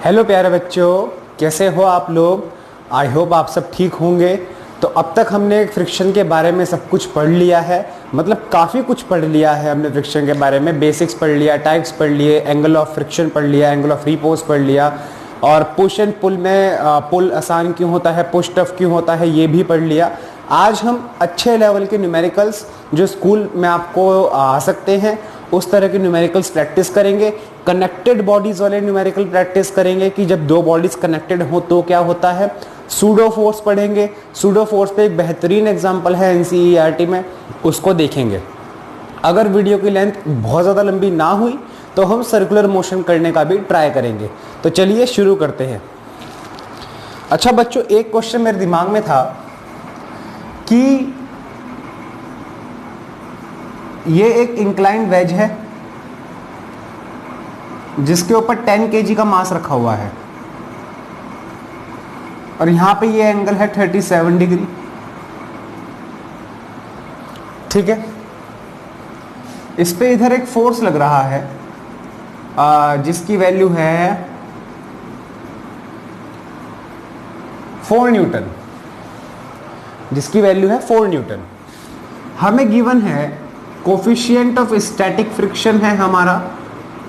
Hello प्यारे बच्चों, कैसे हो आप लोग। आई होप आप सब ठीक होंगे। तो अब तक हमने फ्रिक्शन के बारे में सब कुछ पढ़ लिया है, मतलब काफ़ी कुछ पढ़ लिया है हमने फ्रिक्शन के बारे में। बेसिक्स पढ़ लिया, टाइप्स पढ़ लिए, एंगल ऑफ फ्रिक्शन पढ़ लिया, एंगल ऑफ रिपोज पढ़ लिया, और पुश एंड पुल में पुल आसान क्यों होता है, पुश टफ क्यों होता है, ये भी पढ़ लिया। आज हम अच्छे लेवल के न्यूमेरिकल्स जो स्कूल में आपको आ सकते हैं उस तरह के न्यूमेरिकल्स प्रैक्टिस करेंगे। कनेक्टेड बॉडीज वाले न्यूमेरिकल प्रैक्टिस करेंगे कि जब दो बॉडीज कनेक्टेड हो तो क्या होता है। सूडो फोर्स पढ़ेंगे। सूडो फोर्स पे एक बेहतरीन एग्जांपल है एनसीईआरटी में, उसको देखेंगे। अगर वीडियो की लेंथ बहुत ज़्यादा लंबी ना हुई तो हम सर्कुलर मोशन करने का भी ट्राई करेंगे। तो चलिए शुरू करते हैं। अच्छा बच्चों, एक क्वेश्चन मेरे दिमाग में था कि ये एक इंक्लाइंड वेज है जिसके ऊपर 10 kg का मास रखा हुआ है, और यहां पे ये एंगल है 37 डिग्री। ठीक है, इस पे इधर एक फोर्स लग रहा है जिसकी वैल्यू है 4 न्यूटन, जिसकी वैल्यू है 4 न्यूटन। हमें गिवन है कोफिशिएंट ऑफ स्टैटिक फ्रिक्शन है हमारा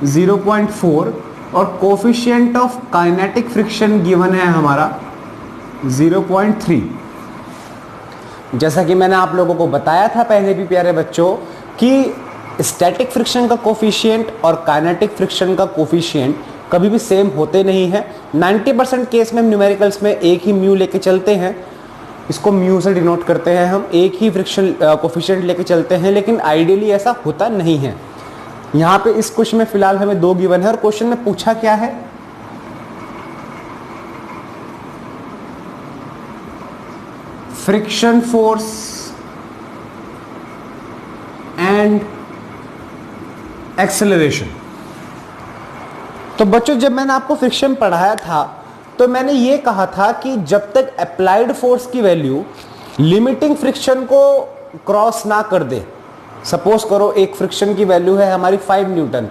0.4, और coefficient of kinetic friction given है हमारा 0.3। जैसा कि मैंने आप लोगों को बताया था पहले भी प्यारे बच्चों कि स्टैटिक फ्रिक्शन का कोफिशिएंट और काइनेटिक फ्रिक्शन का कोफिशिएंट कभी भी सेम होते नहीं हैं। 90% केस में न्यूमेरिकल्स में एक ही म्यू लेके चलते हैं, इसको म्यू से डिनोट करते हैं हम, एक ही फ्रिक्शन कोफिशिएंट लेके चलते हैं, लेकिन आइडियली ऐसा होता नहीं है। यहाँ पे इस क्वेश्चन में फिलहाल हमें 2 गिवन है, और क्वेश्चन में पूछा क्या है, फ्रिक्शन फोर्स एंड एक्सेलरेशन। तो बच्चों, जब मैंने आपको फ्रिक्शन पढ़ाया था तो मैंने ये कहा था कि जब तक अप्लाइड फोर्स की वैल्यू लिमिटिंग फ्रिक्शन को क्रॉस ना कर दे, सपोज करो एक फ्रिक्शन की वैल्यू है हमारी 5 न्यूटन,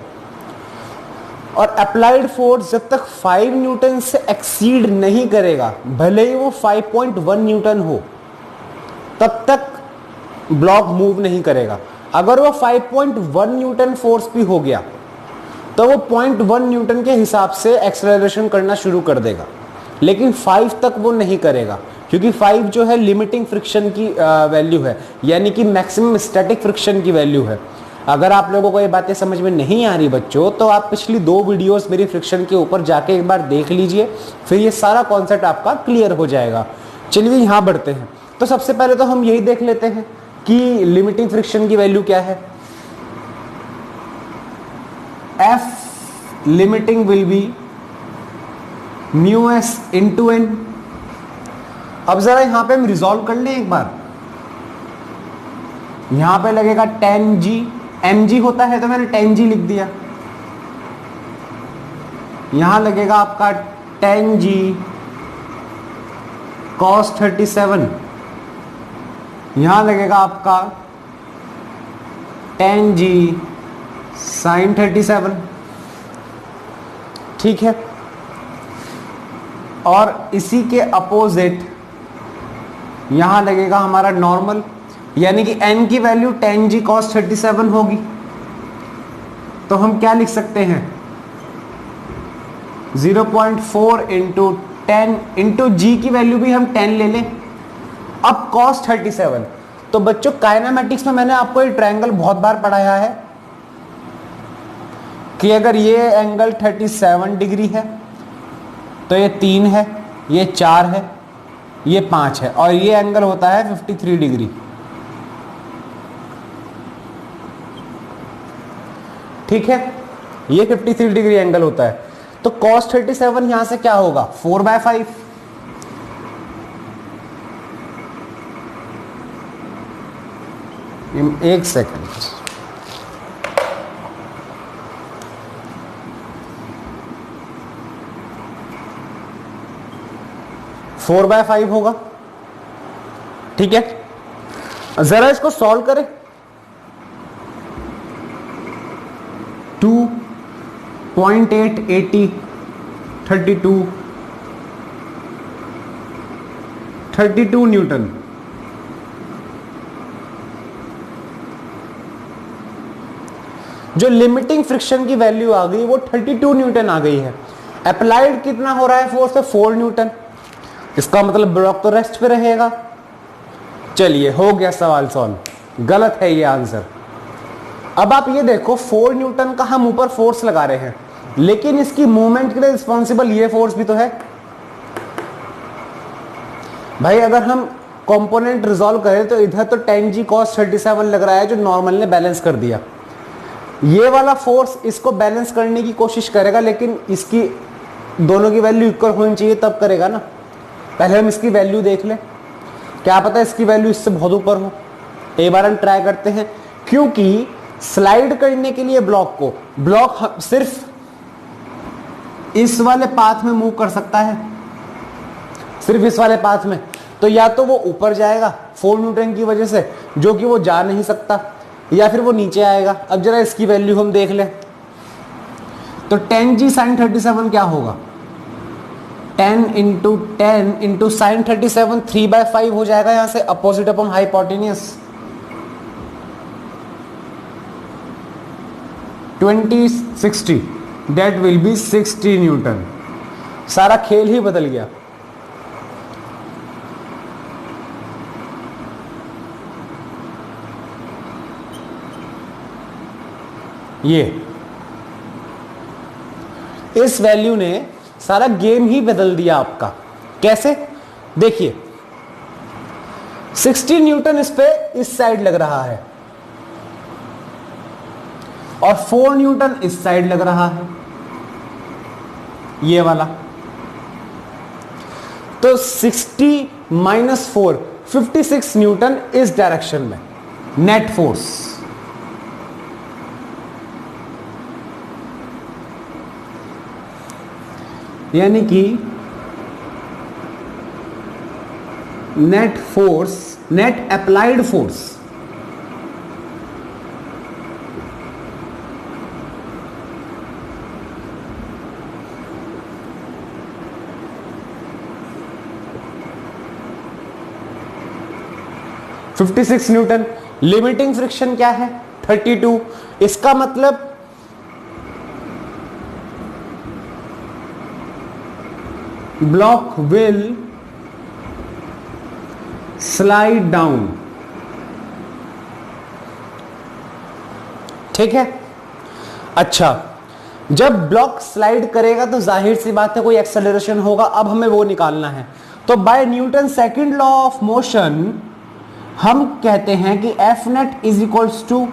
और अप्लाइड फोर्स जब तक 5 न्यूटन से एक्सीड नहीं करेगा, भले ही वो 5.1 न्यूटन हो, तब तक ब्लॉक मूव नहीं करेगा। अगर वो 5.1 न्यूटन फोर्स भी हो गया तो वो 0.1 न्यूटन के हिसाब से एक्सेलरेशन करना शुरू कर देगा, लेकिन 5 तक वो नहीं करेगा, क्योंकि 5 जो है लिमिटिंग फ्रिक्शन की वैल्यू है, यानी कि मैक्सिमम स्टैटिक फ्रिक्शन की वैल्यू है। अगर आप लोगों को ये बातें समझ में नहीं आ रही बच्चों, तो आप पिछली 2 वीडियोस मेरी फ्रिक्शन के ऊपर जाके एक बार देख लीजिए, फिर ये सारा कॉन्सेप्ट आपका क्लियर हो जाएगा। चलिए यहाँ बढ़ते हैं। तो सबसे पहले तो हम यही देख लेते हैं कि लिमिटिंग फ्रिक्शन की वैल्यू क्या है। F limiting will be mu s into n। अब जरा यहां पे हम रिजॉल्व कर लें एक बार। यहां पे लगेगा 10g, mg होता है तो मैंने 10g लिख दिया। यहां लगेगा आपका 10g cos 37, यहां लगेगा आपका 10g sin 37। ठीक है, और इसी के अपोजिट यहां लगेगा हमारा नॉर्मल, यानी कि n की वैल्यू 10g cos 37 होगी। तो हम क्या लिख सकते हैं, 0.4 इंटू 10 इंटू जी की वैल्यू भी हम 10 ले लें। अब cos 37, तो बच्चों काइनेमेटिक्स में मैंने आपको ये ट्रायंगल बहुत बार पढ़ाया है कि अगर ये एंगल 37 डिग्री है तो ये 3 है, ये 4 है, ये 5 है, और ये एंगल होता है 53 डिग्री। ठीक है, ये 53 डिग्री एंगल होता है। तो cos 37 यहां से क्या होगा, 4/5। एक सेकंड, 4/5 होगा। ठीक है, जरा इसको सॉल्व करें। 2.880 32 न्यूटन। जो लिमिटिंग फ्रिक्शन की वैल्यू आ गई वो 32 न्यूटन आ गई है। अप्लाइड कितना हो रहा है फोर्स है 4 न्यूटन। इसका मतलब ब्लॉक तो रेस्ट पे रहेगा। चलिए हो गया सवाल सॉल्व। गलत है ये आंसर। अब आप ये देखो 4 न्यूटन का हम ऊपर फोर्स लगा रहे हैं, लेकिन इसकी मूवमेंट के लिए रिस्पॉन्सिबल ये फोर्स भी तो है भाई। अगर हम कंपोनेंट रिजॉल्व करें तो इधर तो 10g cos 37 लग रहा है जो नॉर्मल ने बैलेंस कर दिया। ये वाला फोर्स इसको बैलेंस करने की कोशिश करेगा, लेकिन इसकी दोनों की वैल्यू इक्वल होनी चाहिए तब करेगा ना। पहले हम इसकी वैल्यू देख लें, क्या पता इसकी वैल्यू इससे बहुत ऊपर हो। एक बार हम ट्राई करते हैं, क्योंकि स्लाइड करने के लिए ब्लॉक सिर्फ इस वाले पाथ में मूव कर सकता है, सिर्फ इस वाले पाथ में। तो या तो वो ऊपर जाएगा 4 न्यूटन की वजह से, जो कि वो जा नहीं सकता, या फिर वो नीचे आएगा। अब जरा इसकी वैल्यू हम देख लें तो 10g sin 37 क्या होगा, 10 इंटू 10 इंटू साइन 37 3/5 हो जाएगा। यहां से opposite upon hypotenuse 60 that will be 60 Newton. सारा खेल ही बदल गया। ये इस वैल्यू ने सारा गेम ही बदल दिया आपका। कैसे देखिए, 60 न्यूटन इस पे इस साइड लग रहा है और 4 न्यूटन इस साइड लग रहा है, ये वाला। तो 60 माइनस 4 56 न्यूटन इस डायरेक्शन में नेट फोर्स। यानी कि net force, net applied force (56 Newton. Limiting friction क्या है 32। इसका मतलब ब्लॉक विल स्लाइड डाउन। ठीक है। अच्छा, जब ब्लॉक स्लाइड करेगा तो जाहिर सी बात है कोई एक्सेलरेशन होगा। अब हमें वो निकालना है। तो by Newton second law of motion हम कहते हैं कि F net is equals to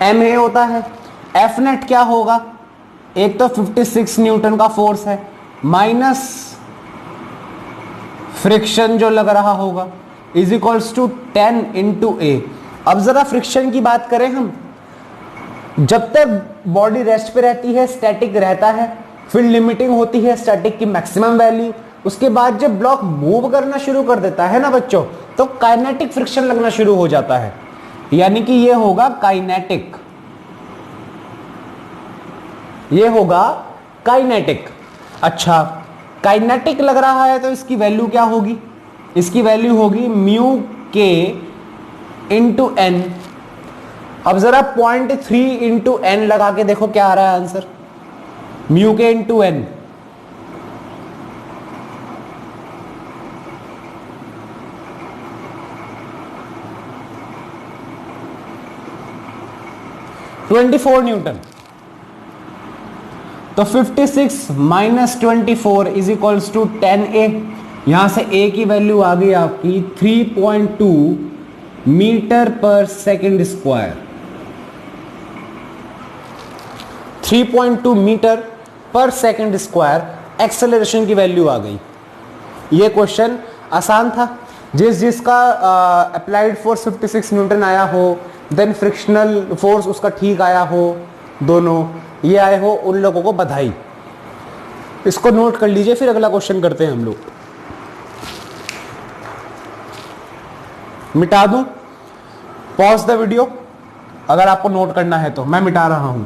M A होता है। एफ नेट क्या होगा, एक तो 56 न्यूटन का फोर्स है माइनस फ्रिक्शन जो लग रहा होगा इज इक्वल्स टू 10 इंटू ए। अब जरा फ्रिक्शन की बात करें हम, जब तक बॉडी रेस्ट पे रहती है स्टैटिक रहता है, फिर लिमिटिंग होती है स्टैटिक की मैक्सिमम वैल्यू। उसके बाद जब ब्लॉक मूव करना शुरू कर देता है ना बच्चों, तो काइनेटिक फ्रिक्शन लगना शुरू हो जाता है। यानी कि ये होगा काइनेटिक, ये होगा काइनेटिक। अच्छा, काइनेटिक लग रहा है तो इसकी वैल्यू क्या होगी, इसकी वैल्यू होगी म्यू के इंटू एन। अब जरा 0.3 इंटू एन लगा के देखो क्या आ रहा है आंसर, म्यू के इंटू एन। (24 न्यूटन। तो 56 minus 24 is equals to 10A। यहां से A की वैल्यू आ गई आपकी 3.2 मीटर पर सेकेंड स्क्वायर। 3.2 मीटर पर सेकेंड स्क्वायर एक्सेलरेशन की वैल्यू आ गई। ये क्वेश्चन आसान था। जिसका अप्लाइड फोर्स 56 न्यूटन आया हो, देन फ्रिक्शनल फोर्स उसका ठीक आया हो, दोनों ये आए हो, उन लोगों को बधाई। इसको नोट कर लीजिए, फिर अगला क्वेश्चन करते हैं हम लोग। मिटा दूं, पॉज द वीडियो अगर आपको नोट करना है तो। मैं मिटा रहा हूं।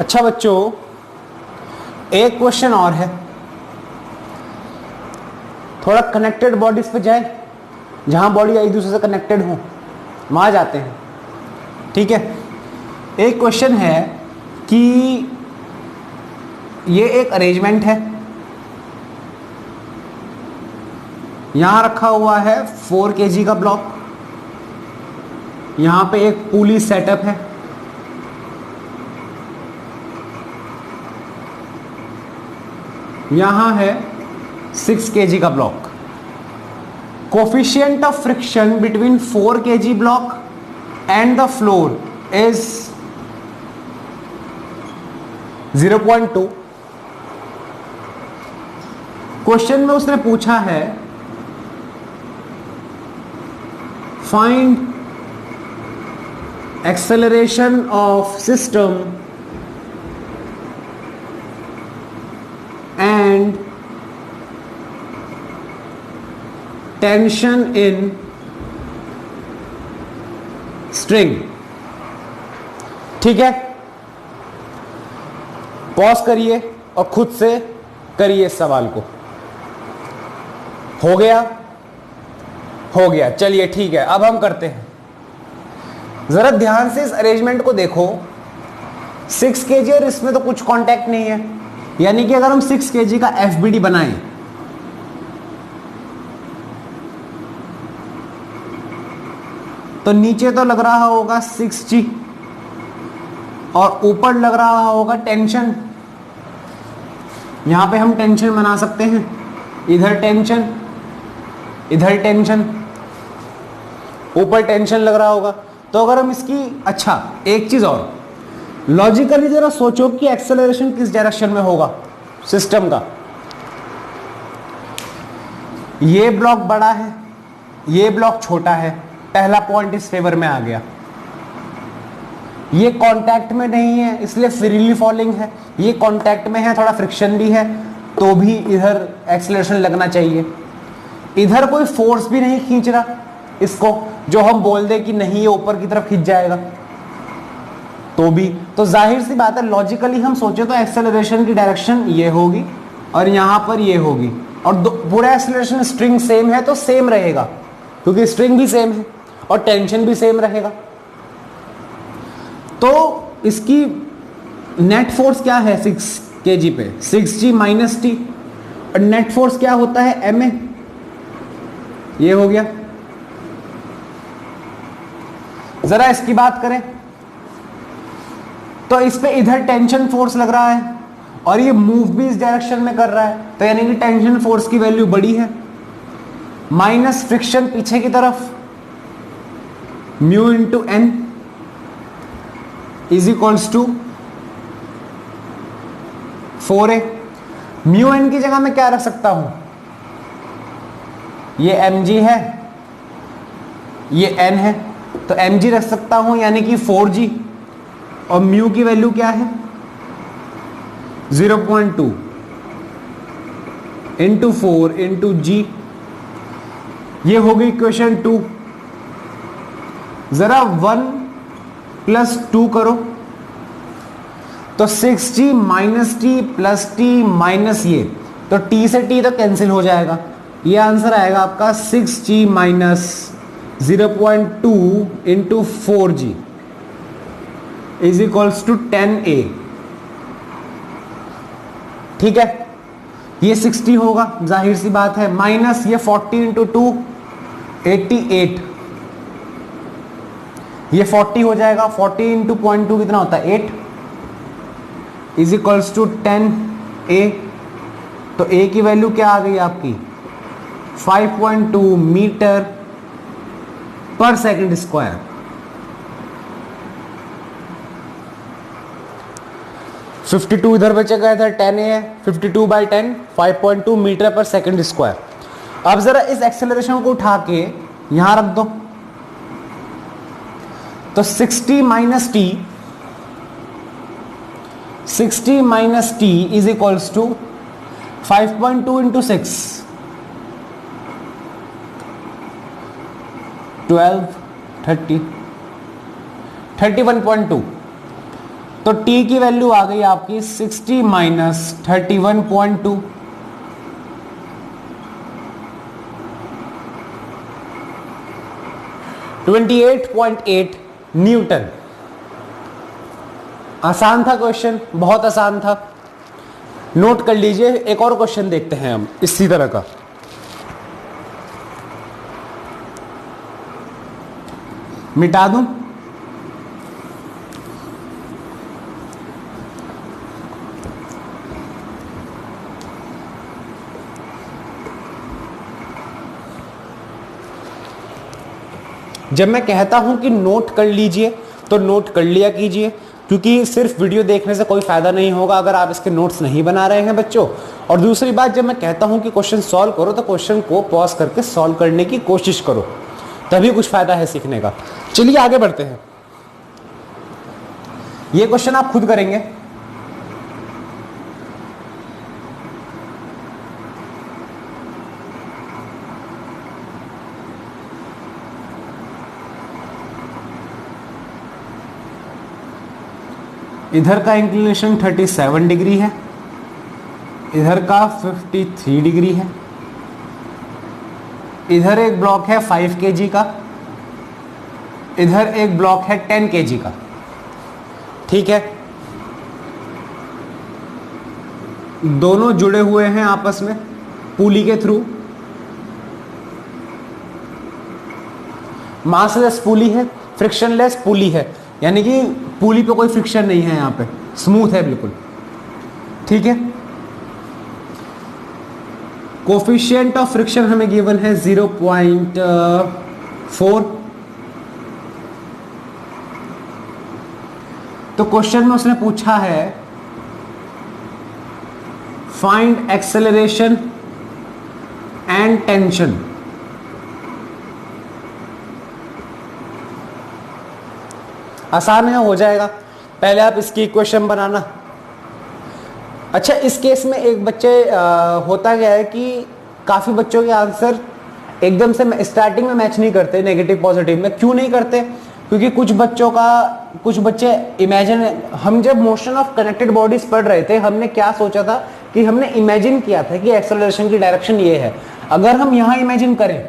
अच्छा बच्चों, एक क्वेश्चन और है, थोड़ा कनेक्टेड बॉडीज पे जाए, जहां बॉडी एक दूसरे से कनेक्टेड हो वहां जाते हैं। ठीक है, एक क्वेश्चन है कि ये एक अरेंजमेंट है, यहां रखा हुआ है 4 kg का ब्लॉक, यहां पे एक पुली सेटअप है, यहां है 6 kg का block. Coefficient of friction between 4 kg block and the floor is 0.2। Question में उसने पूछा है find acceleration of system and tension in string. ठीक है, पॉज करिए और खुद से करिए इस सवाल को। हो गया? हो गया, चलिए ठीक है, अब हम करते हैं। जरा ध्यान से इस अरेंजमेंट को देखो। 6 kg और इसमें तो कुछ कांटेक्ट नहीं है, यानी कि अगर हम 6 kg का एफबीडी बनाएं तो नीचे तो लग रहा होगा 6G और ऊपर लग रहा होगा टेंशन। यहां पे हम टेंशन बना सकते हैं, इधर टेंशन, इधर टेंशन, ऊपर टेंशन लग रहा होगा। तो अगर हम इसकी, अच्छा एक चीज और, लॉजिकली जरा सोचो कि एक्सेलरेशन किस डायरेक्शन में होगा सिस्टम का। ये ब्लॉक बड़ा है, ये ब्लॉक छोटा है, पहला पॉइंट इस फेवर में आ गया। ये कांटेक्ट में नहीं है इसलिए फ्रीली फॉलिंग है, ये कांटेक्ट में है, थोड़ा फ्रिक्शन भी है, तो भी इधर एक्सेलरेशन लगना चाहिए। इधर कोई फोर्स भी नहीं खींच रहा इसको, जो हम बोल दे कि नहीं ये ऊपर की तरफ खींच जाएगा, तो भी, तो जाहिर सी बात है लॉजिकली हम सोचे तो एक्सेलरेशन की डायरेक्शन ये होगी और यहां पर ये होगी, और पूरा एक्सेलरेशन स्ट्रिंग सेम है तो सेम रहेगा, क्योंकि स्ट्रिंग भी सेम है और टेंशन भी सेम रहेगा। तो इसकी नेट फोर्स क्या है 6 kg पे? 6G माइनस टी, और नेट फोर्स क्या होता है? ma। ये हो गया। जरा इसकी बात करें तो इस पे इधर टेंशन फोर्स लग रहा है और ये मूव भी इस डायरेक्शन में कर रहा है, तो यानी कि टेंशन फोर्स की वैल्यू बड़ी है, माइनस फ्रिक्शन पीछे की तरफ, mu into N is equals to 4a। Mu N की जगह मैं क्या रख सकता हूं? ये mg है, ये n है, तो mg रख सकता हूं यानी कि 4g, और म्यू की वैल्यू क्या है? 0.2 इंटू 4 इंटू जी। ये हो गई इक्वेशन 2। जरा 1 प्लस 2 करो तो 6G minus T plus T minus ये, तो t से t तो कैंसिल हो जाएगा, ये आंसर आएगा आपका 6G minus 0.2 into 4G is equals to 10a। ठीक है, ये 60 होगा, जाहिर सी बात है, माइनस ये 40 इंटू 2 88, ये 40 हो जाएगा, 40 इंटू 0.2 कितना होता है? 8 इज इक्वल्स टू 10a। तो a की वैल्यू क्या आ गई आपकी? 5.2 मीटर पर सेकंड स्क्वायर। फिफ्टी टू इधर बचे गए, इधर 10a है, 52/10 5.2 मीटर पर सेकंड स्क्वायर। अब जरा इस एक्सेलरेशन को उठा के यहां रख दो, तो 60 minus T is equals to 5.2 into 6 12 30 31.2। तो टी की वैल्यू आ गई आपकी 60 माइनस 31.2, 28.8 न्यूटन। आसान था क्वेश्चन, बहुत आसान था। नोट कर लीजिए। एक और क्वेश्चन देखते हैं हम इसी तरह का। मिटा दूं? जब मैं कहता हूं कि नोट कर लीजिए तो नोट कर लिया कीजिए, क्योंकि सिर्फ वीडियो देखने से कोई फायदा नहीं होगा अगर आप इसके नोट्स नहीं बना रहे हैं बच्चों। और दूसरी बात, जब मैं कहता हूं कि क्वेश्चन सॉल्व करो तो क्वेश्चन को पॉज करके सॉल्व करने की कोशिश करो, तभी कुछ फायदा है सीखने का। चलिए आगे बढ़ते हैं। ये क्वेश्चन आप खुद करेंगे। इधर का इंक्लिनेशन 37 डिग्री है, इधर का 53 डिग्री है। इधर एक ब्लॉक है 5 kg का, इधर एक ब्लॉक है 10 kg का। ठीक है, दोनों जुड़े हुए हैं आपस में पुली के थ्रू। मासलेस पुली है, फ्रिक्शनलेस पुली है, यानी कि पुली पे कोई फ्रिक्शन नहीं है, यहां पे स्मूथ है बिल्कुल। ठीक है, कोफिशिएंट ऑफ फ्रिक्शन हमें गिवन है 0.4। तो क्वेश्चन में उसने पूछा है फाइंड एक्सेलरेशन एंड टेंशन। आसान है, हो जाएगा। पहले आप इसकी इक्वेशन बनाना। अच्छा, इस केस में एक बच्चे होता क्या है कि काफ़ी बच्चों के आंसर एकदम से स्टार्टिंग में मैच नहीं करते नेगेटिव पॉजिटिव में। क्यों नहीं करते? क्योंकि कुछ बच्चे इमेजिन, हम जब मोशन ऑफ कनेक्टेड बॉडीज पढ़ रहे थे, हमने क्या सोचा था कि हमने इमेजिन किया था कि एक्सेलरेशन की डायरेक्शन ये है। अगर हम यहाँ इमेजिन करें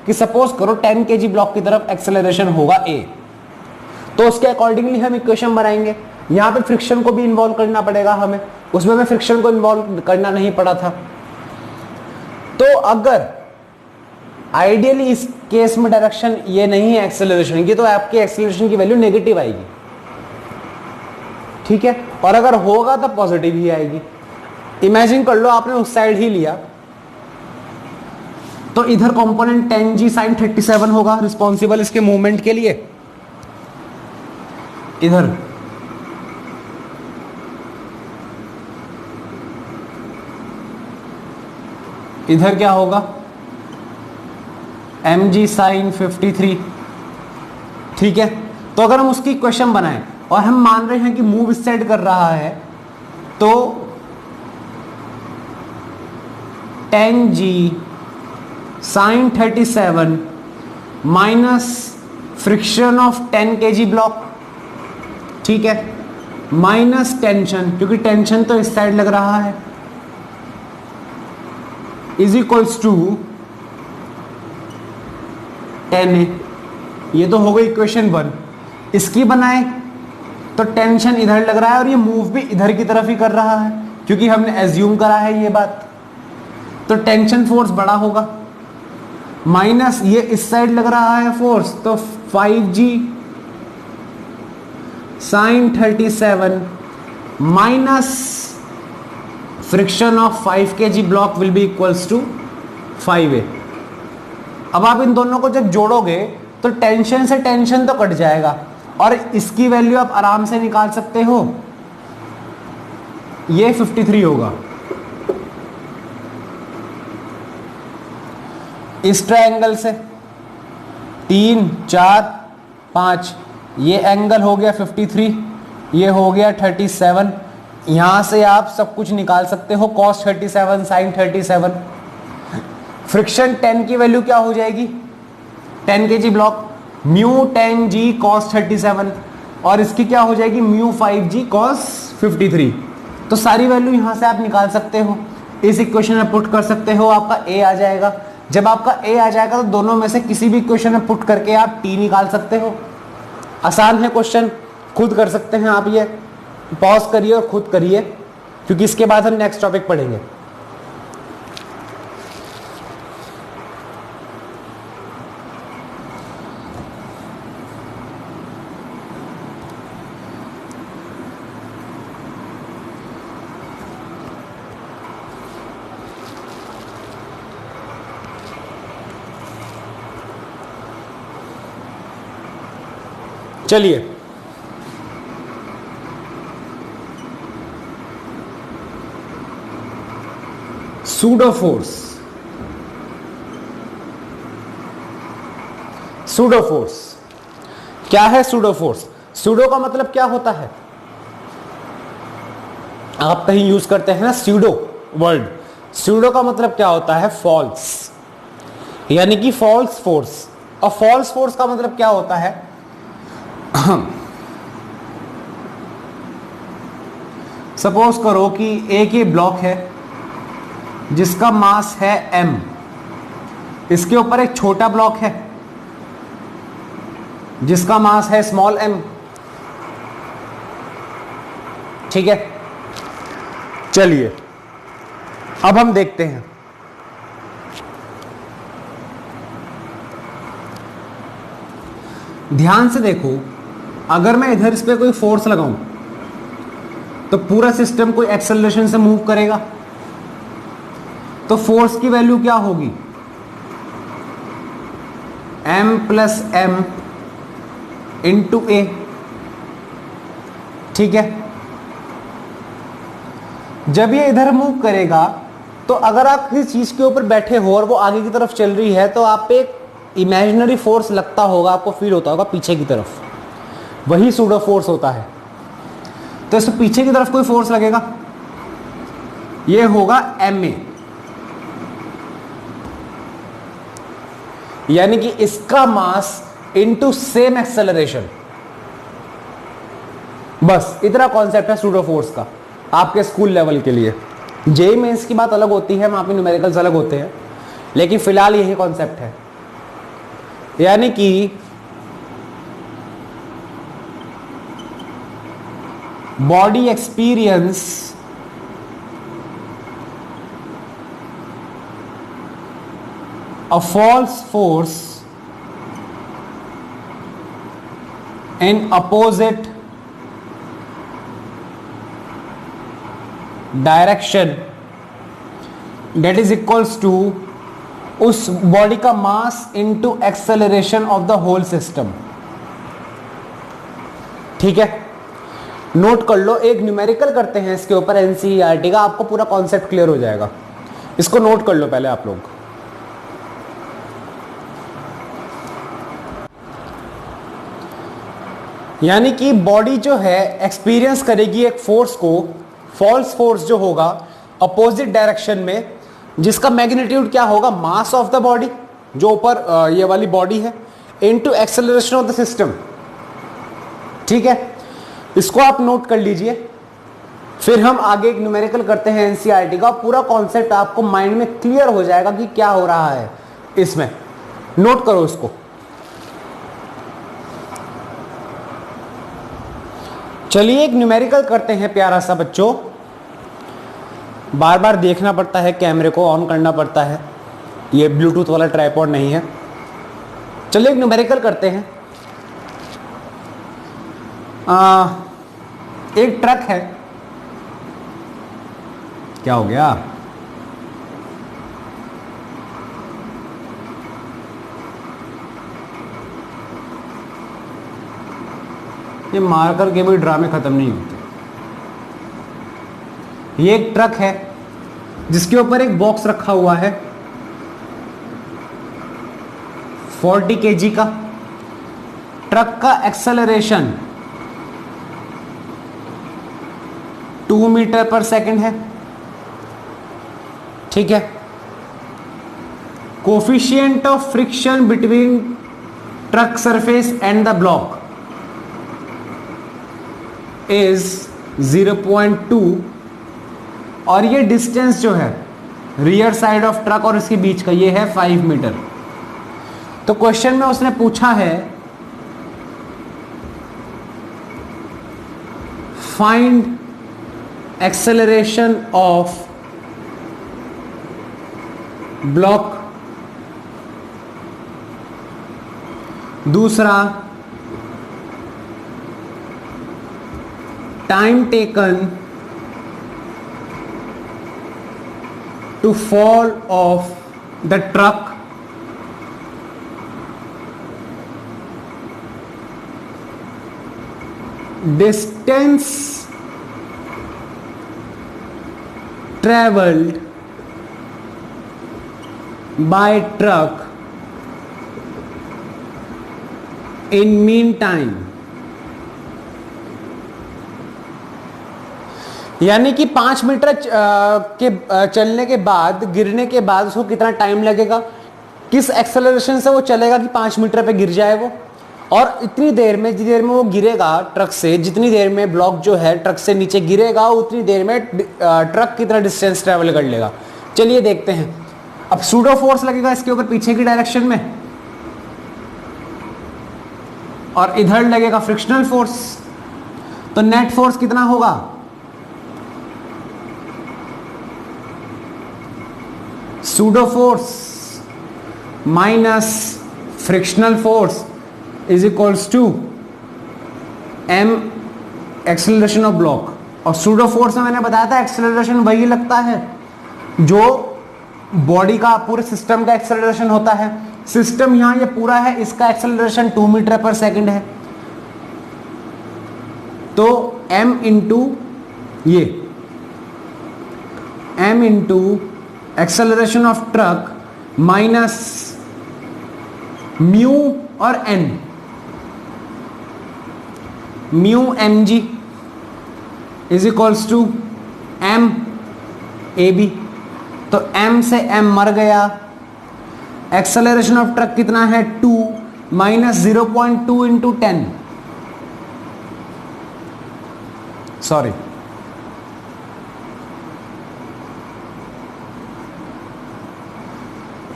कि सपोज करो 10 kg ब्लॉक की तरफ एक्सेलरेशन होगा A, तो उसके अकॉर्डिंगली हम इक्वेशन बनाएंगे। यहाँ पे फ्रिक्शन को भी इन्वॉल्व करना पड़ेगा हमें, उसमें मैं फ्रिक्शन को इन्वॉल्व करना नहीं पड़ा था। तो अगर आइडियली इस केस में डायरेक्शन ये नहीं है एक्सेलरेशन की, तो आपकी एक्सेलरेशन की वैल्यू नेगेटिव आएगी। ठीक है, और अगर होगा तो पॉजिटिव ही आएगी। इमेजिन कर लो आपने उस साइड ही लिया, तो इधर कंपोनेंट 10g sin 37 होगा रिस्पॉन्सिबल इसके मूवमेंट के लिए। इधर क्या होगा? mg sin 53। ठीक है, तो अगर हम उसकी इक्वेशन बनाएं और हम मान रहे हैं कि मूव इस साइड कर रहा है, तो 10g sin 37 minus friction of 10 kg block, ठीक है, माइनस टेंशन, क्योंकि टेंशन तो इस साइड लग रहा है, इज इक्वल्स टू 10a। ये तो हो गई इक्वेशन 1। इसकी बनाए तो टेंशन इधर लग रहा है और ये मूव भी इधर की तरफ ही कर रहा है, क्योंकि हमने एज्यूम करा है ये बात। तो टेंशन फोर्स बड़ा होगा, माइनस ये इस साइड लग रहा है फोर्स, तो 5g sin 37 minus friction of 5 kg block will be equals to 5a। अब आप इन दोनों को जब जोड़ोगे तो टेंशन से टेंशन तो कट जाएगा और इसकी वैल्यू आप आराम से निकाल सकते हो। ये 53 होगा। इस ट्रायंगल से 3 4 5, ये एंगल हो गया 53, ये हो गया 37। यहां से आप सब कुछ निकाल सकते हो, cos 37 sin 37। फ्रिक्शन 10 की वैल्यू क्या हो जाएगी? 10 kg block, mu 10g cos 37 और इसकी क्या हो जाएगी μ5g cos 53। तो सारी वैल्यू यहां से आप निकाल सकते हो, इस इक्वेशन में पुट कर सकते हो, आपका a आ जाएगा। जब आपका a आ जाएगा तो दोनों में से किसी भी इक्वेशन में पुट करके आप t निकाल सकते हो। आसान है क्वेश्चन, खुद कर सकते हैं आप, ये पॉज करिए और खुद करिए, क्योंकि इसके बाद हम नेक्स्ट टॉपिक पढ़ेंगे। चलिए, सूडो फोर्स। सूडो फोर्स क्या है? सूडो फोर्स, सूडो का मतलब क्या होता है? आप कहीं यूज करते हैं ना सूडो वर्ड, सूडो का मतलब क्या होता है? फॉल्स, यानी कि फॉल्स फोर्स। और फॉल्स फोर्स का मतलब क्या होता है? सपोज करो कि एक ये ब्लॉक है जिसका मास है m, इसके ऊपर एक छोटा ब्लॉक है जिसका मास है स्मॉल m। ठीक है, चलिए अब हम देखते हैं। ध्यान से देखो, अगर मैं इधर इस पे कोई फोर्स लगाऊं तो पूरा सिस्टम कोई एक्सेलरेशन से मूव करेगा, तो फोर्स की वैल्यू क्या होगी? m प्लस m इंटू ए। ठीक है, जब ये इधर मूव करेगा तो अगर आप किसी चीज के ऊपर बैठे हो और वो आगे की तरफ चल रही है तो आप पे एक इमेजिनरी फोर्स लगता होगा, आपको फील होता होगा पीछे की तरफ, वही सूडो फोर्स होता है। तो इसमें पीछे की तरफ कोई फोर्स लगेगा, ये होगा ma, यानी कि इसका मास इनटू सेम एक्सेलरेशन। बस इतना कॉन्सेप्ट है सूडो फोर्स का आपके स्कूल लेवल के लिए। जेईई मेंस की बात अलग होती है, वहां पे न्यूमेरिकल्स अलग होते हैं, लेकिन फिलहाल यही कॉन्सेप्ट है। यानी कि body experience a false force in opposite direction that is equals to उस बॉडी का mass into acceleration of the whole system. ठीक है, नोट कर लो, एक न्यूमेरिकल करते हैं इसके ऊपर एनसीईआरटी का, आपको पूरा कॉन्सेप्ट क्लियर हो जाएगा। इसको नोट कर लो पहले आप लोग। यानी कि बॉडी जो है एक्सपीरियंस करेगी एक फोर्स को, फॉल्स फोर्स जो होगा अपोजिट डायरेक्शन में, जिसका मैग्नीट्यूड क्या होगा? मास ऑफ द बॉडी, जो ऊपर ये वाली बॉडी है, into acceleration of the system. ठीक है, इसको आप नोट कर लीजिए। फिर हम आगे एक न्यूमेरिकल करते हैं एनसीईआरटी का, पूरा कॉन्सेप्ट आपको माइंड में क्लियर हो जाएगा कि क्या हो रहा है इसमें। नोट करो इसको। चलिए एक न्यूमेरिकल करते हैं प्यारा सा बच्चों। बार बार देखना पड़ता है, कैमरे को ऑन करना पड़ता है, ये ब्लूटूथ वाला ट्राइपॉड नहीं है। चलिए एक न्यूमेरिकल करते हैं। एक ट्रक है, क्या हो गया? ये मारकर के भी ड्रामे खत्म नहीं होते। ये एक ट्रक है जिसके ऊपर एक बॉक्स रखा हुआ है 40 kg का। ट्रक का एक्सेलरेशन 2 मीटर पर सेकंड है। ठीक है, coefficient of friction between truck surface and the block is 0.2 और ये डिस्टेंस जो है रियर साइड ऑफ ट्रक और इसके बीच का ये है 5 मीटर। तो क्वेश्चन में उसने पूछा है फाइंड एक्सेलरेशन ऑफ ब्लॉक, दूसरा time taken to fall of the truck, distance traveled by truck in mean time। यानी कि 5 मीटर के चलने के बाद, गिरने के बाद उसको कितना टाइम लगेगा, किस एक्सेलरेशन से वो चलेगा कि 5 मीटर पे गिर जाए वो, और इतनी देर में, जितनी देर में वो गिरेगा ट्रक से, जितनी देर में ब्लॉक जो है ट्रक से नीचे गिरेगा उतनी देर में ट्रक कितना डिस्टेंस ट्रेवल कर लेगा। चलिए देखते हैं। अब सूडो फोर्स लगेगा इसके ऊपर पीछे की डायरेक्शन में और इधर लगेगा फ्रिक्शनल फोर्स, तो नेट फोर्स कितना होगा, pseudo force minus frictional force is equals to m acceleration of block. और सूडो फोर्स में मैंने बताया था एक्सेलरेशन वही लगता है जो बॉडी का, पूरे सिस्टम का एक्सेलरेशन होता है। सिस्टम यहां ये पूरा है, इसका एक्सेलरेशन 2 मीटर पर सेकंड है, तो m इंटू ये m into acceleration of truck minus mu और n, mu M G is equals to M A B. तो m से m मर गया, एक्सेलरेशन ऑफ ट्रक कितना है 2 माइनस 0.2 इंटू 10, सॉरी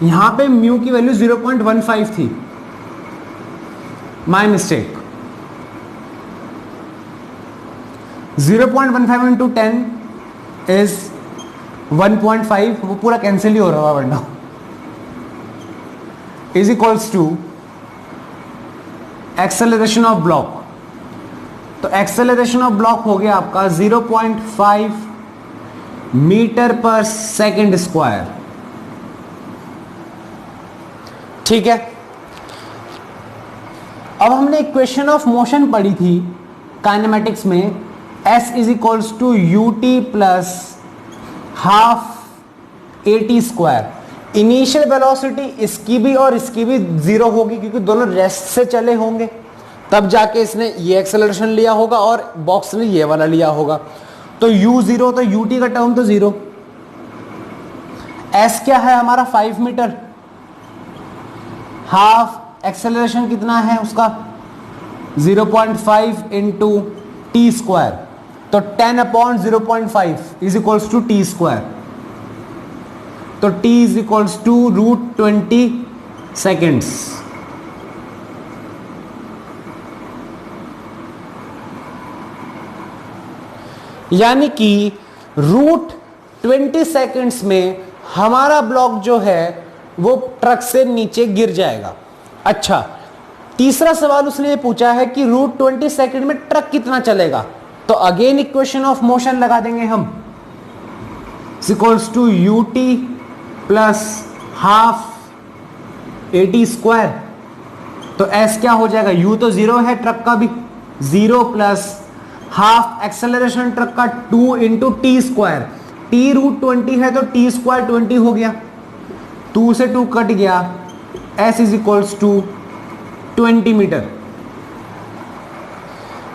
यहां पे म्यू की वैल्यू 0.15 थी, माय मिस्टेक। 0.15 इंटू 10 इज 1.5, वो पूरा कैंसिल ही हो रहा है वरना, is equals to acceleration of block. तो एक्सेलरेशन ऑफ ब्लॉक हो गया आपका 0.5 मीटर पर सेकेंड स्क्वायर। ठीक है, अब हमने इक्वेशन ऑफ मोशन पढ़ी थी काइनेमेटिक्स में, S is equals to U T plus half A T square. Initial velocity इसकी भी और इसकी भी जीरो होगी क्योंकि दोनों रेस्ट से चले होंगे, तब जाके इसने ये एक्सेलरेशन लिया होगा और बॉक्स ने ये वाला लिया होगा। तो u जीरो, तो यू टी का टर्म तो जीरो। S क्या है हमारा 5 मीटर, हाफ एक्सेलरेशन कितना है उसका 0.5 इंटू टी स्क्वायर, तो 10 upon 0.5 is equals to T square. तो t is equals to √20 seconds. यानी कि √20 सेकेंड्स में हमारा ब्लॉक जो है वो ट्रक से नीचे गिर जाएगा। अच्छा, तीसरा सवाल उसने ये पूछा है कि √20 सेकेंड में ट्रक कितना चलेगा, तो अगेन इक्वेशन ऑफ मोशन लगा देंगे हम, equals to U T plus half A T square. तो एस क्या हो जाएगा, यू तो जीरो है ट्रक का भी, 0 प्लस हाफ एक्सेलरेशन ट्रक का 2 इंटू टी स्क्वायर। टी √20 है तो टी स्क्वायर 20 हो गया, 2 से 2 कट गया, S is equals to 20 metre.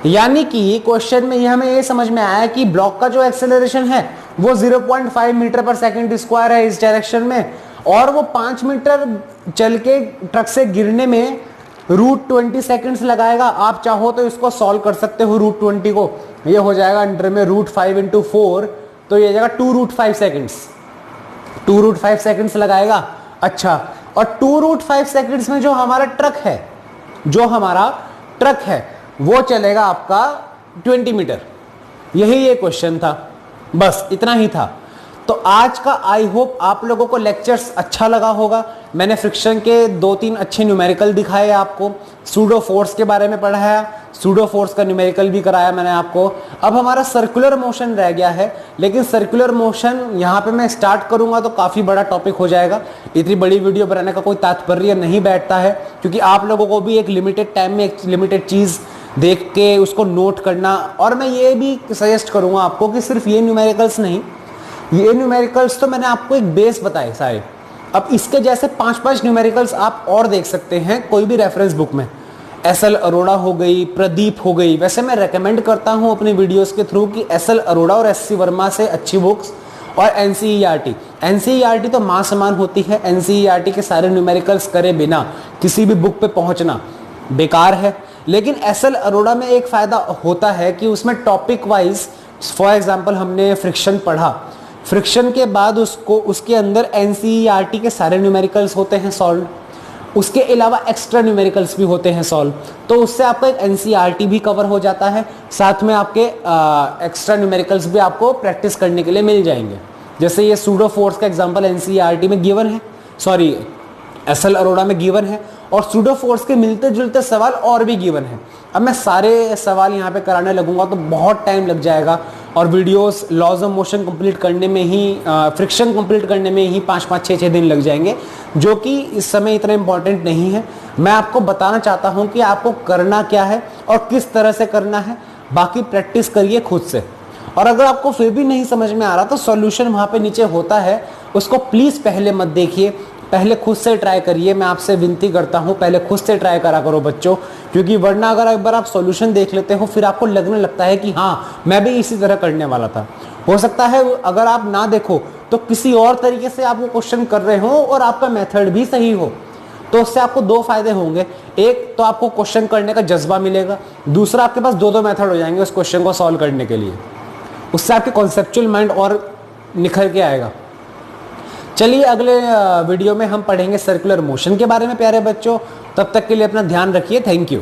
यानी कि क्वेश्चन में हमें ये समझ में आया कि ब्लॉक का जो एक्सेलरेशन है वो 0.5 मीटर पर सेकंड स्क्वायर है इस डायरेक्शन में, और वो 5 मीटर चल के ट्रक से गिरने में √20 सेकंड्स लगाएगा। आप चाहो तो इसको सॉल्व कर सकते हो √20 को, ये हो जाएगा अंडर में √5 × 4, तो ये जाएगा 2√5 सेकेंड्स। 2√5 सेकेंड्स लगाएगा। अच्छा, और 2√5 सेकेंड्स में जो हमारा ट्रक है वो चलेगा आपका 20 मीटर। यही ये क्वेश्चन था, बस इतना ही था। तो आज का आई होप आप लोगों को लेक्चर्स अच्छा लगा होगा। मैंने फ्रिक्शन के 2-3 अच्छे न्यूमेरिकल दिखाए आपको, सूडो फोर्स के बारे में पढ़ाया, सूडो फोर्स का न्यूमेरिकल भी कराया मैंने आपको। अब हमारा सर्कुलर मोशन रह गया है, लेकिन सर्कुलर मोशन यहाँ पे मैं स्टार्ट करूँगा तो काफ़ी बड़ा टॉपिक हो जाएगा। इतनी बड़ी वीडियो बनाने का कोई तात्पर्य नहीं बैठता है, क्योंकि आप लोगों को भी एक लिमिटेड टाइम में एक लिमिटेड चीज़ देख के उसको नोट करना। और मैं ये भी सजेस्ट करूँगा आपको कि सिर्फ ये न्यूमेरिकल्स नहीं, ये न्यूमेरिकल्स तो मैंने आपको एक बेस बताए सारे, अब इसके जैसे 5-5 न्यूमेरिकल्स आप और देख सकते हैं कोई भी रेफरेंस बुक में। एसएल अरोड़ा हो गई, प्रदीप हो गई। वैसे मैं रेकमेंड करता हूं अपने वीडियोस के थ्रू कि एसएल अरोड़ा और एससी वर्मा से अच्छी बुक्स, और एनसीईआरटी। एनसीईआरटी तो मां समान होती है। एनसीईआरटी के सारे न्यूमेरिकल्स करे बिना किसी भी बुक पे पहुंचना बेकार है। लेकिन एसएल अरोड़ा में एक फायदा होता है कि उसमें टॉपिक वाइज, फॉर एग्जाम्पल हमने फ्रिक्शन पढ़ा, फ्रिक्शन के बाद उसके अंदर एनसीईआरटी के सारे न्यूमेरिकल्स होते हैं सॉल्व, उसके अलावा एक्स्ट्रा न्यूमेरिकल्स भी होते हैं सॉल्व। तो उससे आपका एक एनसीईआरटी भी कवर हो जाता है, साथ में आपके एक्स्ट्रा न्यूमेरिकल्स भी आपको प्रैक्टिस करने के लिए मिल जाएंगे। जैसे ये सूडो फोर्स का एग्जांपल एनसीईआरटी में गिवन है, सॉरी एसएल अरोड़ा में गिवन है, और सूडो फोर्स के मिलते जुलते सवाल और भी गिवन है। अब मैं सारे सवाल यहाँ पे कराने लगूंगा तो बहुत टाइम लग जाएगा, और videos laws of motion complete करने में ही, फ्रिक्शन कंप्लीट करने में ही 5-5, 6-6 दिन लग जाएंगे, जो कि इस समय इतना इंपॉर्टेंट नहीं है। मैं आपको बताना चाहता हूँ कि आपको करना क्या है और किस तरह से करना है, बाकी प्रैक्टिस करिए खुद से। और अगर आपको फिर भी नहीं समझ में आ रहा तो सॉल्यूशन वहाँ पे नीचे होता है, उसको प्लीज़ पहले मत देखिए, पहले खुद से ट्राई करिए। मैं आपसे विनती करता हूँ पहले खुद से ट्राई करा करो बच्चों, क्योंकि वरना अगर एक बार आप सॉल्यूशन देख लेते हो फिर आपको लगने लगता है कि हाँ मैं भी इसी तरह करने वाला था। हो सकता है अगर आप ना देखो तो किसी और तरीके से आप वो क्वेश्चन कर रहे हो और आपका मेथड भी सही हो, तो उससे आपको 2 फायदे होंगे। एक तो आपको क्वेश्चन करने का जज्बा मिलेगा, दूसरा आपके पास 2 मेथड हो जाएंगे उस क्वेश्चन को सॉल्व करने के लिए। उससे आपके कॉन्सेप्चुअल माइंड और निखर के आएगा। चलिए अगले वीडियो में हम पढ़ेंगे सर्कुलर मोशन के बारे में प्यारे बच्चों। तब तक के लिए अपना ध्यान रखिए। Thank you.